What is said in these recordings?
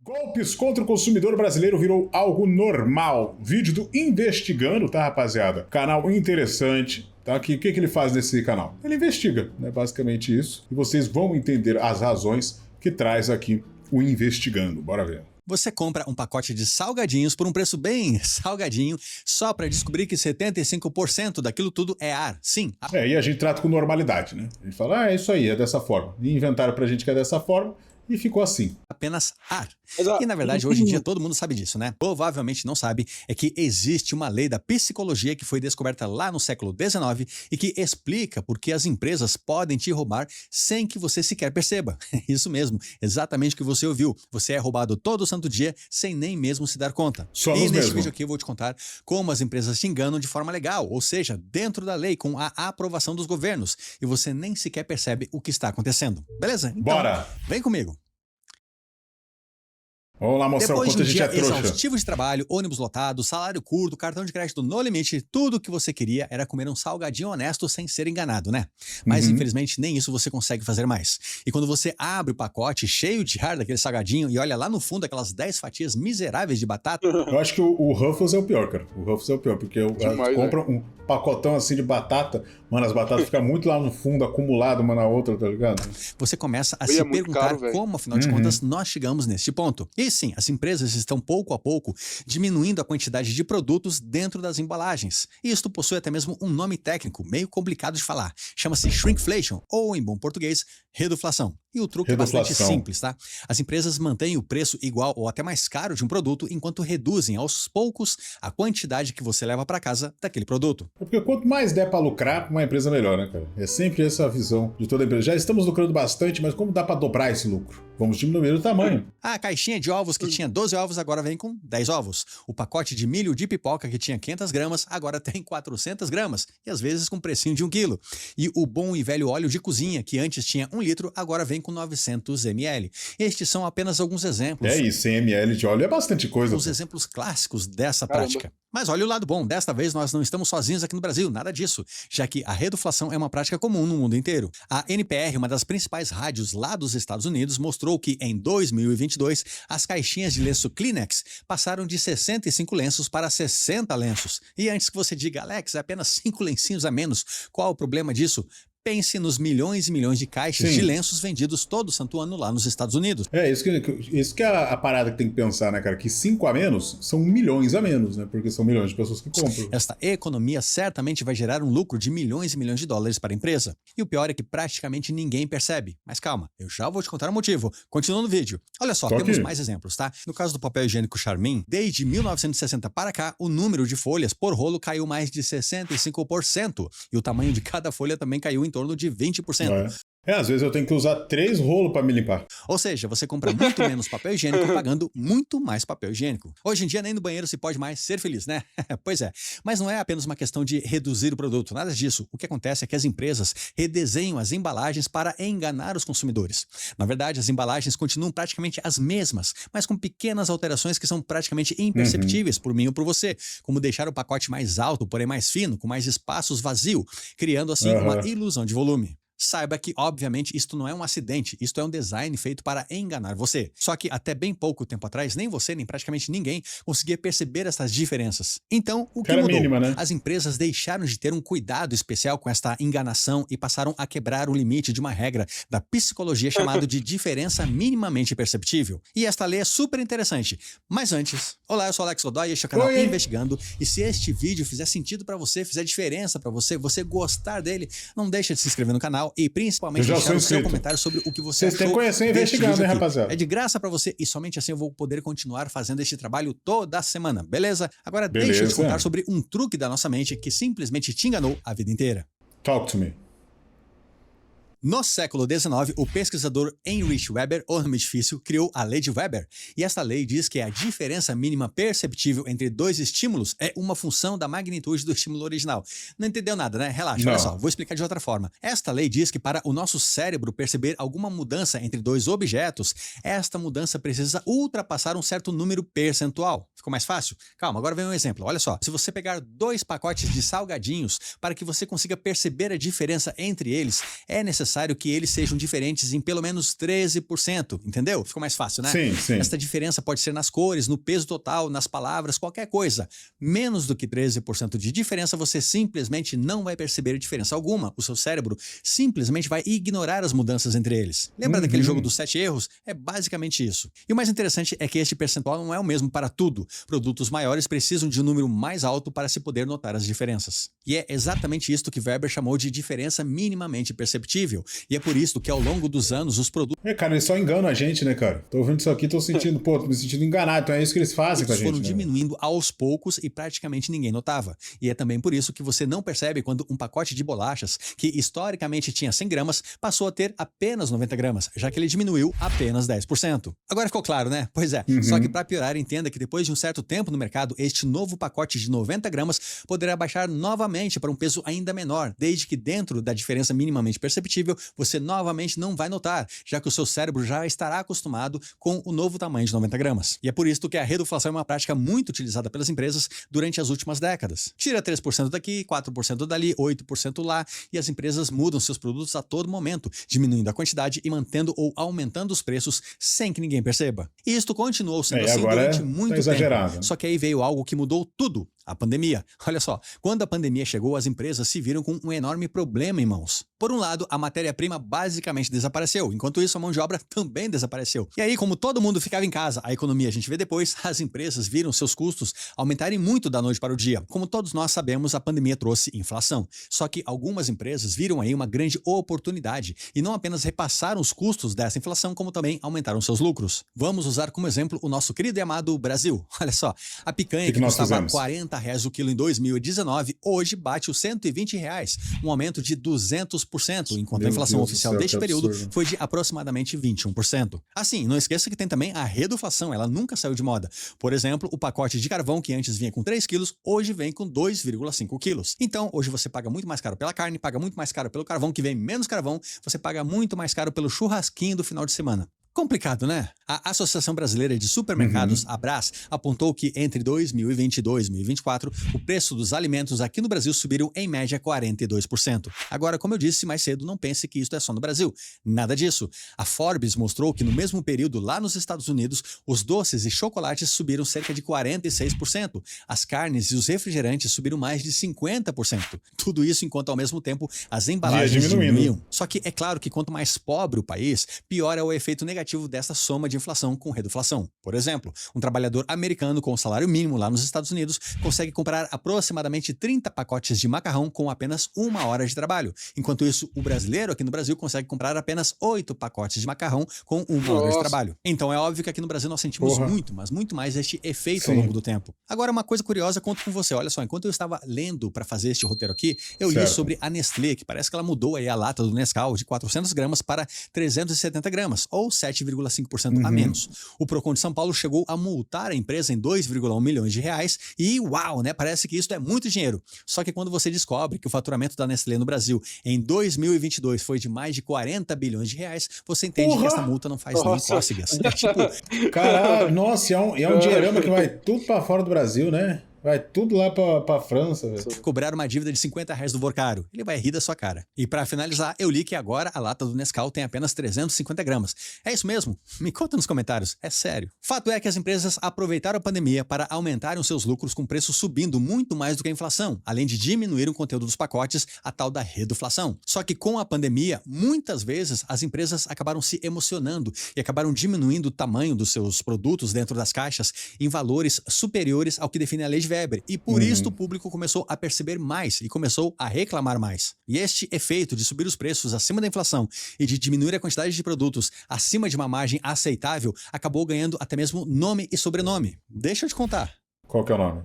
Golpes contra o consumidor brasileiro virou algo normal. Vídeo do Investigando, tá, rapaziada? Canal interessante. Tá? O que ele faz nesse canal? Ele investiga, né? Basicamente isso. E vocês vão entender as razões que traz aqui o Investigando. Bora ver. Você compra um pacote de salgadinhos por um preço bem salgadinho, só para descobrir que 75% daquilo tudo é ar. Sim. E a gente trata com normalidade, né? A gente fala, é isso aí, é dessa forma. E inventaram pra gente que é dessa forma. E ficou assim. Apenas ar. E na verdade, hoje em dia, todo mundo sabe disso, né? Provavelmente não sabe é que existe uma lei da psicologia que foi descoberta lá no século XIX e que explica por que as empresas podem te roubar sem que você sequer perceba. Isso mesmo, exatamente o que você ouviu. Você é roubado todo santo dia sem nem mesmo se dar conta. Somos e neste mesmo. vídeo aqui eu vou te contar como as empresas te enganam de forma legal, ou seja, dentro da lei, com a aprovação dos governos, e você nem sequer percebe o que está acontecendo. Beleza? Então, bora! Vem comigo. Vamos lá mostrar o quanto a gente é trouxa. Exaustivo de trabalho, ônibus lotado, salário curto, cartão de crédito no limite, tudo o que você queria era comer um salgadinho honesto sem ser enganado, né? Mas infelizmente nem isso você consegue fazer mais. E quando você abre o pacote cheio de ar daquele salgadinho e olha lá no fundo aquelas 10 fatias miseráveis de batata... Eu acho que o Ruffles é o pior, cara. O Ruffles é o pior, porque compra um pacotão assim de batata, mano, as batatas ficam muito lá no fundo, acumulado uma na outra, tá ligado? Você começa a se perguntar como, afinal de contas, nós chegamos neste ponto. E sim, as empresas estão pouco a pouco diminuindo a quantidade de produtos dentro das embalagens. E isto possui até mesmo um nome técnico, meio complicado de falar. Chama-se shrinkflation, ou em bom português, reduflação. E o truque é bastante simples, tá? As empresas mantêm o preço igual ou até mais caro de um produto enquanto reduzem aos poucos a quantidade que você leva para casa daquele produto. Porque quanto mais der para lucrar, uma empresa melhor, né, cara? É sempre essa a visão de toda empresa. Já estamos lucrando bastante, mas como dá para dobrar esse lucro? Vamos diminuir o tamanho. A caixinha de ovos que tinha 12 ovos agora vem com 10 ovos. O pacote de milho de pipoca que tinha 500 gramas agora tem 400 gramas. E às vezes com precinho de 1 quilo. E o bom e velho óleo de cozinha que antes tinha 1 litro agora vem com 900 ml. Estes são apenas alguns exemplos. E 100 ml de óleo é bastante coisa. Os exemplos clássicos dessa prática. Mas olha o lado bom, desta vez nós não estamos sozinhos aqui no Brasil, nada disso, já que a reduflação é uma prática comum no mundo inteiro. A NPR, uma das principais rádios lá dos Estados Unidos, mostrou que em 2022 as caixinhas de lenço Kleenex passaram de 65 lenços para 60 lenços. E antes que você diga, Alex, é apenas 5 lencinhos a menos, qual o problema disso? Pense nos milhões e milhões de caixas de lenços vendidos todo santo ano lá nos Estados Unidos. Isso que é a parada que tem que pensar, né, cara? Que 5 a menos são milhões a menos, né? Porque são milhões de pessoas que compram. Esta economia certamente vai gerar um lucro de milhões e milhões de dólares para a empresa. E o pior é que praticamente ninguém percebe. Mas calma, eu já vou te contar o motivo. Continuando o vídeo. Olha só, temos mais exemplos, tá? No caso do papel higiênico Charmin, desde 1960 para cá, o número de folhas por rolo caiu mais de 65%. E o tamanho de cada folha também caiu em torno de 20%. Às vezes eu tenho que usar 3 rolos para me limpar. Ou seja, você compra muito menos papel higiênico pagando muito mais papel higiênico. Hoje em dia nem no banheiro se pode mais ser feliz, né? Pois é, mas não é apenas uma questão de reduzir o produto, nada disso. O que acontece é que as empresas redesenham as embalagens para enganar os consumidores. Na verdade, as embalagens continuam praticamente as mesmas, mas com pequenas alterações que são praticamente imperceptíveis por mim ou por você, como deixar o pacote mais alto, porém mais fino, com mais espaços vazio, criando assim uma ilusão de volume. Saiba que, obviamente, isto não é um acidente, isto é um design feito para enganar você. Só que até bem pouco tempo atrás, nem você, nem praticamente ninguém conseguia perceber essas diferenças. Então, o que mudou? Mínima, né? As empresas deixaram de ter um cuidado especial com esta enganação e passaram a quebrar o limite de uma regra da psicologia chamado de diferença minimamente perceptível. E esta lei é super interessante. Mas antes, olá, eu sou o Alex Godoy e este é o canal Investigando. E se este vídeo fizer sentido para você, fizer diferença para você, você gostar dele, não deixa de se inscrever no canal e principalmente deixar o seu comentário sobre o que você achou. Vocês têm que conhecer Investigando, hein, rapaziada? É de graça pra você e somente assim eu vou poder continuar fazendo este trabalho toda semana, beleza? Agora deixa eu te contar sobre um truque da nossa mente que simplesmente te enganou a vida inteira. Talk to me. No século XIX, o pesquisador Heinrich Weber, ou nome difícil, criou a Lei de Weber. E esta lei diz que a diferença mínima perceptível entre dois estímulos é uma função da magnitude do estímulo original. Não entendeu nada, né? Relaxa, olha só, vou explicar de outra forma. Esta lei diz que para o nosso cérebro perceber alguma mudança entre dois objetos, esta mudança precisa ultrapassar um certo número percentual. Ficou mais fácil? Calma, agora vem um exemplo. Olha só, se você pegar 2 pacotes de salgadinhos para que você consiga perceber a diferença entre eles, é necessário necessário que eles sejam diferentes em pelo menos 13%, entendeu? Ficou mais fácil, né? Sim, sim. Esta diferença pode ser nas cores, no peso total, nas palavras, qualquer coisa. Menos do que 13% de diferença, você simplesmente não vai perceber diferença alguma. O seu cérebro simplesmente vai ignorar as mudanças entre eles. Lembra daquele jogo dos 7 erros? É basicamente isso. E o mais interessante é que este percentual não é o mesmo para tudo. Produtos maiores precisam de um número mais alto para se poder notar as diferenças. E é exatamente isto que Weber chamou de diferença minimamente perceptível. E é por isso que ao longo dos anos os produtos Cara, eles só enganam a gente, né, cara? Tô ouvindo isso aqui, tô sentindo, me sentindo enganado. Então é isso que eles fazem com a gente, foram né? diminuindo aos poucos e praticamente ninguém notava. E é também por isso que você não percebe quando um pacote de bolachas, que historicamente tinha 100 gramas, passou a ter apenas 90 gramas, já que ele diminuiu apenas 10%. Agora ficou claro, né? Pois é. Só que para piorar, entenda que depois de um certo tempo no mercado, este novo pacote de 90 gramas poderá baixar novamente para um peso ainda menor, desde que dentro da diferença minimamente perceptível, você novamente não vai notar, já que o seu cérebro já estará acostumado com o novo tamanho de 90 gramas. E é por isso que a reduflação é uma prática muito utilizada pelas empresas durante as últimas décadas. Tira 3% daqui, 4% dali, 8% lá, e as empresas mudam seus produtos a todo momento, diminuindo a quantidade e mantendo ou aumentando os preços sem que ninguém perceba. E isto continuou sendo assim durante muito tempo. Só que aí veio algo que mudou tudo. A pandemia. Olha só, quando a pandemia chegou, as empresas se viram com um enorme problema em mãos. Por um lado, a matéria-prima basicamente desapareceu, enquanto isso a mão de obra também desapareceu. E aí, como todo mundo ficava em casa, a economia a gente vê depois, as empresas viram seus custos aumentarem muito da noite para o dia. Como todos nós sabemos, a pandemia trouxe inflação. Só que algumas empresas viram aí uma grande oportunidade e não apenas repassaram os custos dessa inflação, como também aumentaram seus lucros. Vamos usar como exemplo o nosso querido e amado Brasil. Olha só, a picanha que custava R$40 o quilo em 2019, hoje bate os R$120, um aumento de 200%, enquanto a inflação oficial deste período foi de aproximadamente 21%. Assim, não esqueça que tem também a reduflação, ela nunca saiu de moda. Por exemplo, o pacote de carvão que antes vinha com 3 quilos, hoje vem com 2,5 quilos. Então, hoje você paga muito mais caro pela carne, paga muito mais caro pelo carvão, que vem menos carvão, você paga muito mais caro pelo churrasquinho do final de semana. Complicado, né? A Associação Brasileira de Supermercados, Abras, apontou que entre 2020 e 2024, o preço dos alimentos aqui no Brasil subiram em média 42%. Agora, como eu disse mais cedo, não pense que isso é só no Brasil. Nada disso. A Forbes mostrou que no mesmo período lá nos Estados Unidos, os doces e chocolates subiram cerca de 46%. As carnes e os refrigerantes subiram mais de 50%. Tudo isso enquanto ao mesmo tempo as embalagens diminuíam. Só que é claro que quanto mais pobre o país, pior é o efeito negativo dessa soma de inflação com reduflação. Por exemplo, um trabalhador americano com salário mínimo lá nos Estados Unidos consegue comprar aproximadamente 30 pacotes de macarrão com apenas 1 hora de trabalho. Enquanto isso, o brasileiro aqui no Brasil consegue comprar apenas 8 pacotes de macarrão com 1 hora de trabalho. Então é óbvio que aqui no Brasil nós sentimos muito, mas muito mais este efeito ao longo do tempo. Agora, uma coisa curiosa, conto com você. Olha só, enquanto eu estava lendo para fazer este roteiro aqui, eu li sobre a Nestlé, que parece que ela mudou aí a lata do Nescau de 400 gramas para 370 gramas, ou 7,5% a menos. O Procon de São Paulo chegou a multar a empresa em 2,1 milhões de reais e uau, né? Parece que isso é muito dinheiro. Só que quando você descobre que o faturamento da Nestlé no Brasil em 2022 foi de mais de 40 bilhões de reais, você entende que essa multa não faz nem cócegas. É tipo... Caralho, nossa, é um dinheirama que vai tudo pra fora do Brasil, né? Vai tudo lá pra França, velho. Cobrar uma dívida de R$50 do Vorcaro. Ele vai rir da sua cara. E pra finalizar, eu li que agora a lata do Nescau tem apenas 350 gramas. É isso mesmo? Me conta nos comentários. É sério. Fato é que as empresas aproveitaram a pandemia para aumentarem os seus lucros com preços subindo muito mais do que a inflação, além de diminuir o conteúdo dos pacotes, a tal da reduflação. Só que com a pandemia, muitas vezes as empresas acabaram se emocionando e acabaram diminuindo o tamanho dos seus produtos dentro das caixas em valores superiores ao que define a lei de Weber. E por isso o público começou a perceber mais e começou a reclamar mais. E este efeito de subir os preços acima da inflação e de diminuir a quantidade de produtos acima de uma margem aceitável acabou ganhando até mesmo nome e sobrenome. Deixa eu te contar. Qual que é o nome?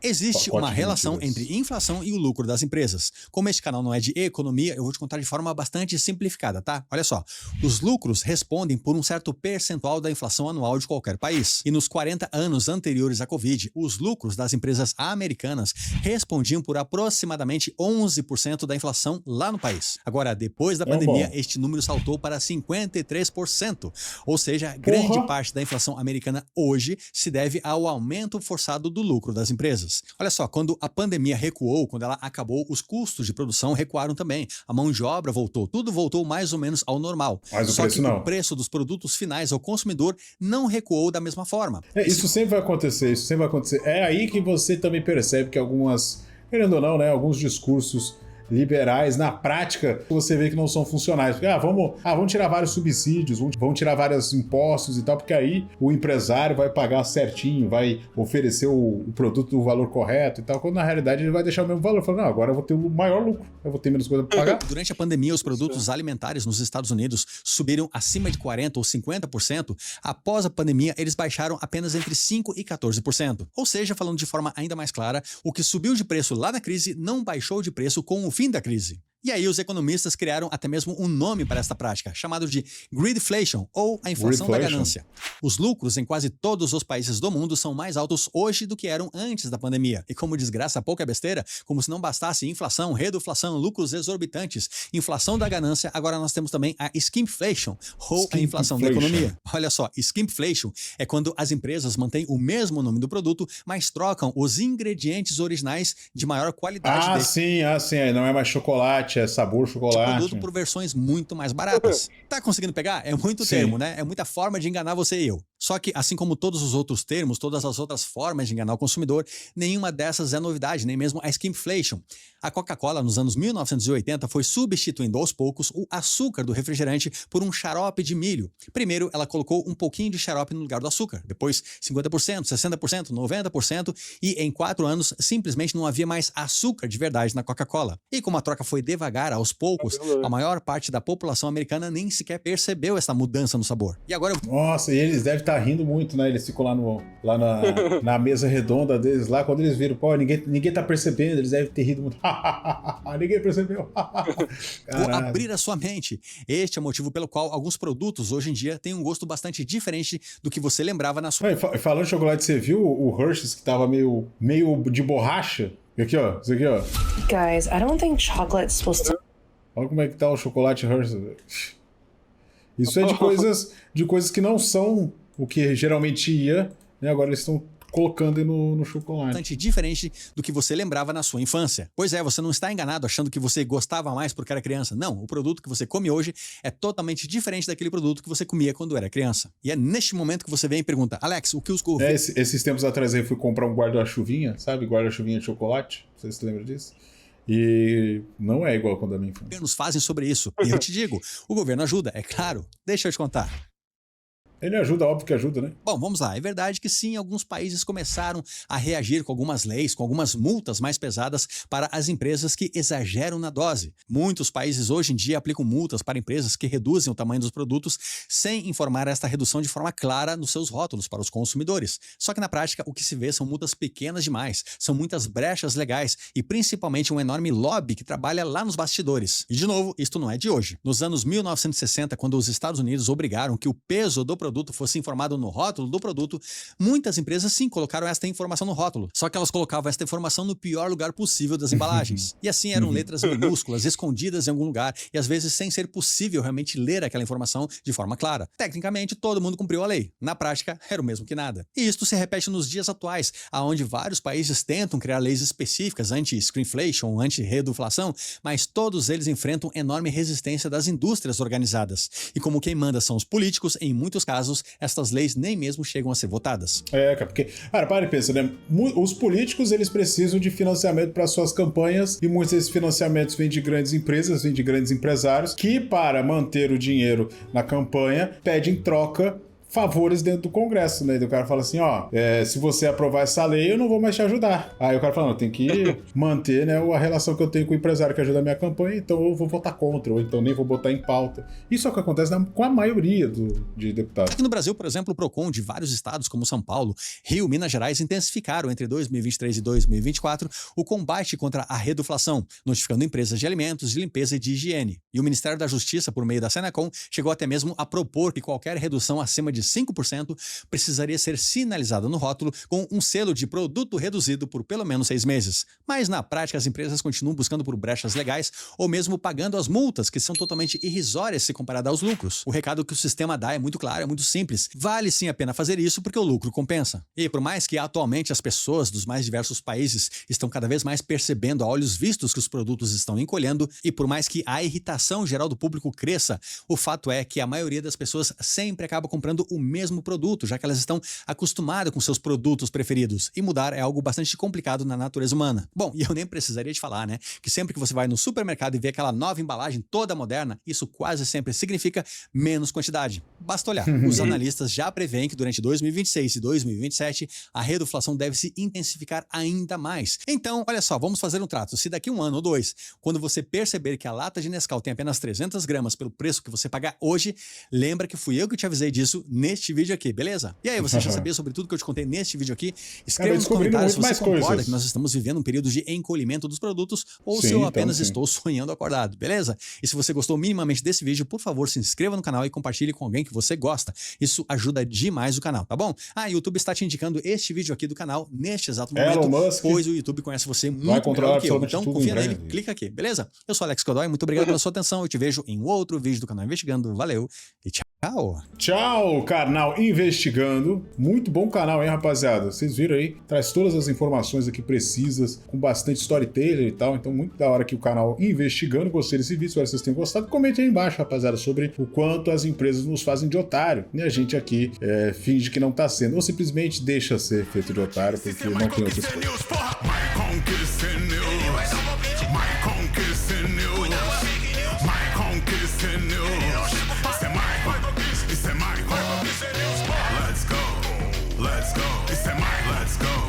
Existe uma relação entre inflação e o lucro das empresas. Como este canal não é de economia, eu vou te contar de forma bastante simplificada, tá? Olha só, os lucros respondem por um certo percentual da inflação anual de qualquer país. E nos 40 anos anteriores à Covid, os lucros das empresas americanas respondiam por aproximadamente 11% da inflação lá no país. Agora, depois da pandemia, este número saltou para 53%. Ou seja, grande parte da inflação americana hoje se deve ao aumento forçado do lucro das empresas. empresas. Olha só, quando a pandemia recuou, quando ela acabou, os custos de produção recuaram também. A mão de obra voltou, tudo voltou mais ou menos ao normal. Mas o Só preço que não. o preço dos produtos finais ao consumidor não recuou da mesma forma. Isso sempre vai acontecer, isso sempre vai acontecer. É aí que você também percebe que querendo ou não, né, alguns discursos liberais, na prática, você vê que não são funcionais. Porque, vamos tirar vários subsídios, vamos tirar vários impostos e tal, porque aí o empresário vai pagar certinho, vai oferecer o produto do valor correto e tal, quando na realidade ele vai deixar o mesmo valor. Falando, não, agora eu vou ter o maior lucro, eu vou ter menos coisa para pagar. Durante a pandemia, os produtos alimentares nos Estados Unidos subiram acima de 40% ou 50%. Após a pandemia, eles baixaram apenas entre 5% e 14%. Ou seja, falando de forma ainda mais clara, o que subiu de preço lá na crise não baixou de preço com o fim da crise. E aí os economistas criaram até mesmo um nome para esta prática, chamado de greedflation, ou a inflação da ganância. Os lucros em quase todos os países do mundo são mais altos hoje do que eram antes da pandemia. E como desgraça pouca besteira, como se não bastasse inflação, reduflação, lucros exorbitantes, inflação da ganância, agora nós temos também a skimpflation, ou a inflação da economia. Olha só, skimpflation é quando as empresas mantêm o mesmo nome do produto, mas trocam os ingredientes originais de maior qualidade. Sim, não é mais chocolate, é sabor chocolate. Produto por versões muito mais baratas. Tá conseguindo pegar? É muito termo, né? É muita forma de enganar você e eu. Só que, assim como todos os outros termos, todas as outras formas de enganar o consumidor, nenhuma dessas é novidade, nem mesmo a skimpflation. A Coca-Cola, nos anos 1980, foi substituindo aos poucos o açúcar do refrigerante por um xarope de milho. Primeiro, ela colocou um pouquinho de xarope no lugar do açúcar. Depois, 50%, 60%, 90%. E em 4 anos, simplesmente não havia mais açúcar de verdade na Coca-Cola. E como a troca foi devagar, aos poucos, a maior parte da população americana nem sequer percebeu essa mudança no sabor. E agora... Nossa, e eles devem estar rindo muito, né? Eles ficam lá na mesa redonda deles lá, quando eles viram, ninguém tá percebendo, eles devem ter rido muito. Ninguém percebeu. Vou abrir a sua mente. Este é o motivo pelo qual alguns produtos hoje em dia têm um gosto bastante diferente do que você lembrava na sua... Falando de chocolate, você viu o Hershey's que tava meio de borracha? Aqui, ó. Isso aqui, ó. Guys, I don't think chocolate's supposed to... Olha como é que tá o chocolate Hershey's. Isso é de coisas que não são o que geralmente ia, né? Agora eles estão colocando no chocolate. Bastante diferente do que você lembrava na sua infância. Pois é, você não está enganado achando que você gostava mais porque era criança. Não, o produto que você come hoje é totalmente diferente daquele produto que você comia quando era criança. E é neste momento que você vem e pergunta, Alex, o que os... Esses tempos atrás eu fui comprar um guarda-chuvinha, sabe? Guarda-chuvinha de chocolate. Não sei se você lembra disso. E não é igual quando a minha infância. Governos fazem sobre isso. E eu te digo, o governo ajuda, é claro. Deixa eu te contar. Ele ajuda, óbvio que ajuda, né? Bom, vamos lá. É verdade que sim, alguns países começaram a reagir com algumas leis, com algumas multas mais pesadas para as empresas que exageram na dose. Muitos países hoje em dia aplicam multas para empresas que reduzem o tamanho dos produtos sem informar esta redução de forma clara nos seus rótulos para os consumidores. Só que na prática, o que se vê são multas pequenas demais, são muitas brechas legais e principalmente um enorme lobby que trabalha lá nos bastidores. E de novo, isto não é de hoje. Nos anos 1960, quando os Estados Unidos obrigaram que o peso do produto fosse informado no rótulo do produto, muitas empresas sim colocaram esta informação no rótulo, só que elas colocavam esta informação no pior lugar possível das embalagens. E assim eram letras minúsculas, escondidas em algum lugar, e às vezes sem ser possível realmente ler aquela informação de forma clara. Tecnicamente, todo mundo cumpriu a lei. Na prática, era o mesmo que nada. E isto se repete nos dias atuais, onde vários países tentam criar leis específicas anti-screenflation, anti-reduflação, mas todos eles enfrentam enorme resistência das indústrias organizadas. E como quem manda são os políticos, em muitos casos, estas leis nem mesmo chegam a ser votadas. Porque, para e pensa, né? Os políticos, eles precisam de financiamento para suas campanhas e muitos desses financiamentos vêm de grandes empresas, vêm de grandes empresários que, para manter o dinheiro na campanha, pedem em troca favores dentro do Congresso, né? E o cara fala assim, se você aprovar essa lei, eu não vou mais te ajudar. Aí o cara fala, não, tem que manter, né, a relação que eu tenho com o empresário que ajuda a minha campanha, então eu vou votar contra, ou então nem vou botar em pauta. Isso é o que acontece com a maioria de deputados. Aqui no Brasil, por exemplo, o PROCON de vários estados, como São Paulo, Rio, Minas Gerais, intensificaram entre 2023 e 2024 o combate contra a reduflação, notificando empresas de alimentos, de limpeza e de higiene. E o Ministério da Justiça, por meio da Senacom, chegou até mesmo a propor que qualquer redução acima de 5%, precisaria ser sinalizada no rótulo com um selo de produto reduzido por pelo menos 6 meses. Mas na prática as empresas continuam buscando por brechas legais ou mesmo pagando as multas, que são totalmente irrisórias se comparada aos lucros. O recado que o sistema dá é muito claro, é muito simples. Vale sim a pena fazer isso porque o lucro compensa. E por mais que atualmente as pessoas dos mais diversos países estão cada vez mais percebendo a olhos vistos que os produtos estão encolhendo, e por mais que a irritação geral do público cresça, o fato é que a maioria das pessoas sempre acaba comprando o mesmo produto, já que elas estão acostumadas com seus produtos preferidos, e mudar é algo bastante complicado na natureza humana. Bom, e eu nem precisaria de falar, né, que sempre que você vai no supermercado e vê aquela nova embalagem toda moderna, isso quase sempre significa menos quantidade. Basta olhar. Os analistas já preveem que durante 2026 e 2027 a reduflação deve se intensificar ainda mais. Então, olha só, vamos fazer um trato. Se daqui 1 ano ou 2, quando você perceber que a lata de Nescau tem apenas 300 gramas pelo preço que você pagar hoje, lembra que fui eu que te avisei disso neste vídeo aqui, beleza? E aí, você já sabia sobre tudo que eu te contei neste vídeo aqui? Escreva nos comentários se você concorda que nós estamos vivendo um período de encolhimento dos produtos ou se eu apenas estou sonhando acordado, beleza? E se você gostou minimamente desse vídeo, por favor, se inscreva no canal e compartilhe com alguém que você gosta. Isso ajuda demais o canal, tá bom? Ah, o YouTube está te indicando este vídeo aqui do canal neste exato momento, pois o YouTube conhece você muito melhor que eu. Então confia nele, clica aqui, beleza? Eu sou Alex Godoy, muito obrigado pela sua atenção. Eu te vejo em outro vídeo do canal Investigando. Valeu e tchau! Tchau, canal Investigando. Muito bom canal, hein, rapaziada? Vocês viram aí? Traz todas as informações aqui precisas, com bastante storyteller e tal. Então, muito da hora aqui o canal Investigando. Gostei desse vídeo, espero que vocês tenham gostado. Comente aí embaixo, rapaziada, sobre o quanto as empresas nos fazem de otário. E a gente aqui finge que não tá sendo. Ou simplesmente deixa ser feito de otário, porque não tem outra coisa.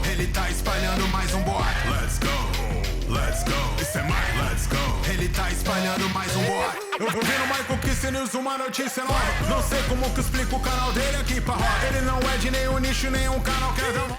Ele tá espalhando mais um boato. Let's go. Isso é Mike. Let's go. Ele tá espalhando mais um boato. Eu vi no Michael Kiss News uma notícia nova. Não sei como que explico o canal dele aqui pra roda. Ele não é de nenhum nicho, nenhum canal que é